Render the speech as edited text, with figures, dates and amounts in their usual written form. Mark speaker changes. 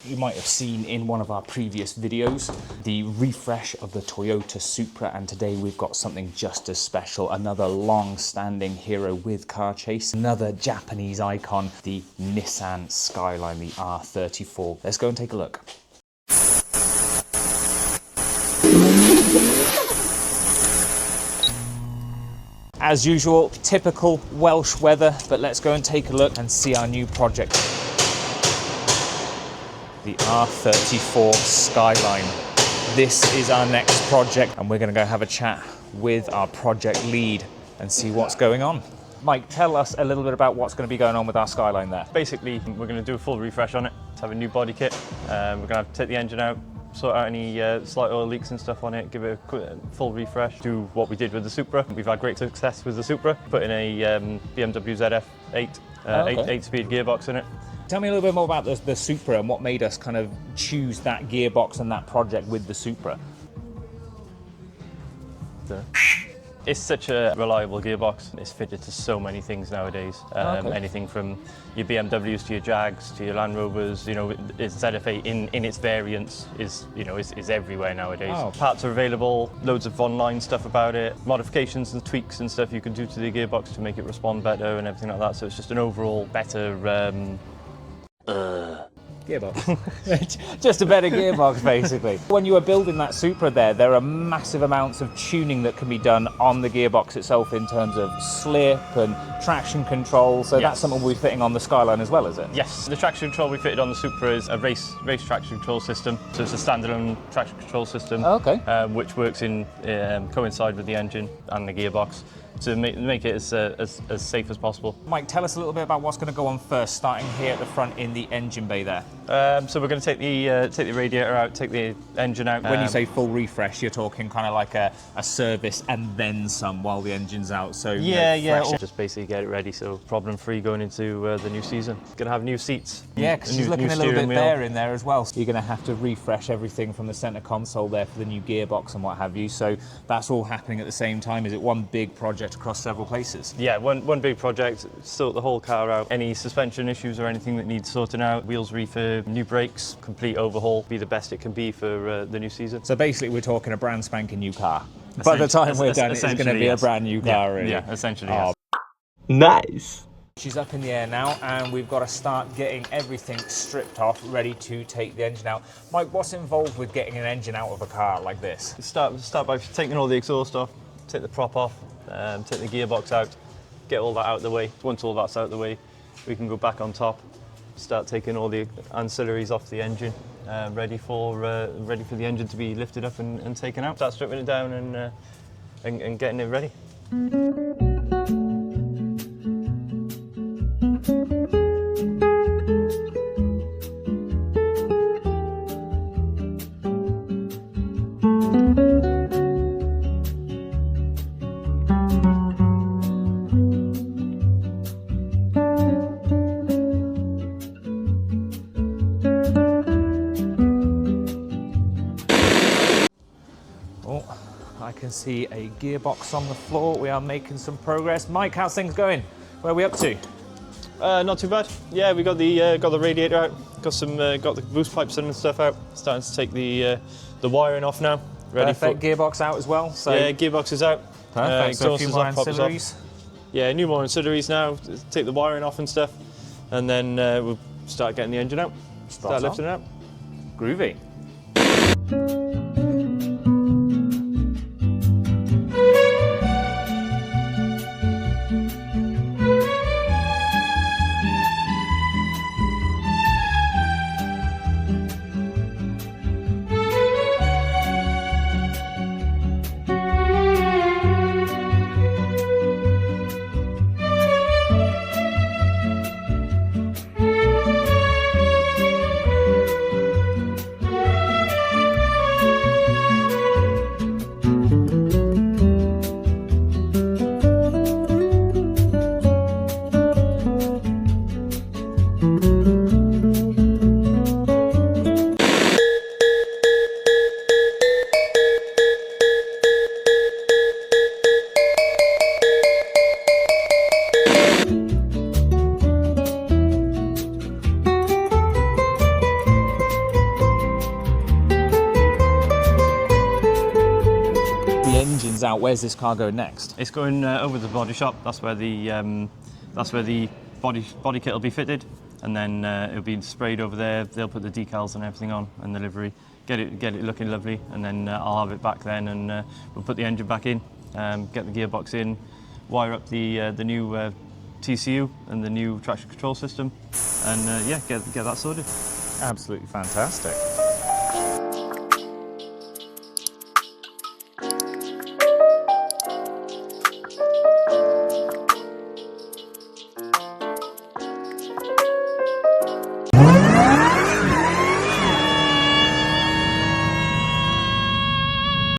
Speaker 1: You might have seen in one of our previous videos the refresh of the Toyota Supra, and today we've got something just as special, another long-standing hero with car chase, another Japanese icon, the Nissan Skyline, the R34. Let's go and take a look. As usual, typical Welsh weather, but let's go and take a look and see our new project. The R34 Skyline. This is our next project, and we're going to go have a chat with our project lead and see what's going on. Mike, tell us a little bit about what's going to be going on with our Skyline there.
Speaker 2: Basically, we're going to do a full refresh on it, to have a new body kit. We're going to have to take the engine out, sort out any slight oil leaks and stuff on it, give it a full refresh, do what we did with the Supra. We've had great success with the Supra, put in a BMW ZF8, 8-speed gearbox in it.
Speaker 1: Tell me a little bit more about the Supra and what made us kind of choose that gearbox and that project with the Supra.
Speaker 2: It's such a reliable gearbox. It's fitted to so many things nowadays. Anything from your BMWs to your Jags to your Land Rovers. You know, it's ZF8 in its variants is everywhere nowadays.
Speaker 1: Oh.
Speaker 2: Parts are available. Loads of online stuff about it. Modifications and tweaks and stuff you can do to the gearbox to make it respond better and everything like that. So it's just an overall better.
Speaker 1: Gearbox. Just a better gearbox, basically. When you were building that Supra there are massive amounts of tuning that can be done on the gearbox itself in terms of slip and traction control. So that's something we're fitting on the Skyline as well, is it?
Speaker 2: Yes. The traction control we fitted on the Supra is a race traction control system. So it's a standalone traction control system, which works in coincide with the engine and the gearbox to make it as safe as possible.
Speaker 1: Mike, tell us a little bit about what's going to go on first, starting here at the front in the engine bay there.
Speaker 2: So we're going to take the radiator out, take the engine out.
Speaker 1: When you say full refresh, you're talking kind of like a service and then some while the engine's out. So
Speaker 2: just basically get it ready, so problem-free going into the new season. Going to have new seats.
Speaker 1: Yeah, because she's looking a little bit bare in there as well. So you're going to have to refresh everything from the centre console there for the new gearbox and what have you. So that's all happening at the same time. Is it one big project across several places?
Speaker 2: Yeah, one big project, sort the whole car out. Any suspension issues or anything that needs sorting out, wheels refurb, new brakes, complete overhaul, be the best it can be for the new season.
Speaker 1: So basically we're talking a brand spanking new car. By the time we're done, it's going to be a brand new car, really.
Speaker 2: Yeah, essentially, yes.
Speaker 1: Nice. She's up in the air now, and we've got to start getting everything stripped off, ready to take the engine out. Mike, what's involved with getting an engine out of a car like this?
Speaker 2: Start by taking all the exhaust off, take the prop off, take the gearbox out, get all that out of the way. Once all that's out of the way, we can go back on top, start taking all the ancillaries off the engine, ready for the engine to be lifted up and taken out. Start stripping it down and getting it ready.
Speaker 1: I can see a gearbox on the floor. We are making some progress. Mike, how's things going? Where are we up to?
Speaker 2: Not too bad. Yeah, we got the radiator out, got the boost pipes and stuff out. Starting to take the wiring off now. Ready
Speaker 1: Perfect. Gearbox out as well. So
Speaker 2: yeah, gearbox is out.
Speaker 1: Perfect. So a few more ancillaries.
Speaker 2: Yeah, more ancillaries now. Take the wiring off and stuff, and then we'll start getting the engine out. Start lifting it out.
Speaker 1: Groovy. comes out, where's this car going next?
Speaker 2: It's going over to the body shop. That's where the body kit will be fitted, and then it'll be sprayed over there. They'll put the decals and everything on and the livery, get it looking lovely, and then I'll have it back then, and we'll put the engine back in, get the gearbox in, wire up the new TCU and the new traction control system, and yeah, get that sorted.
Speaker 1: Absolutely fantastic.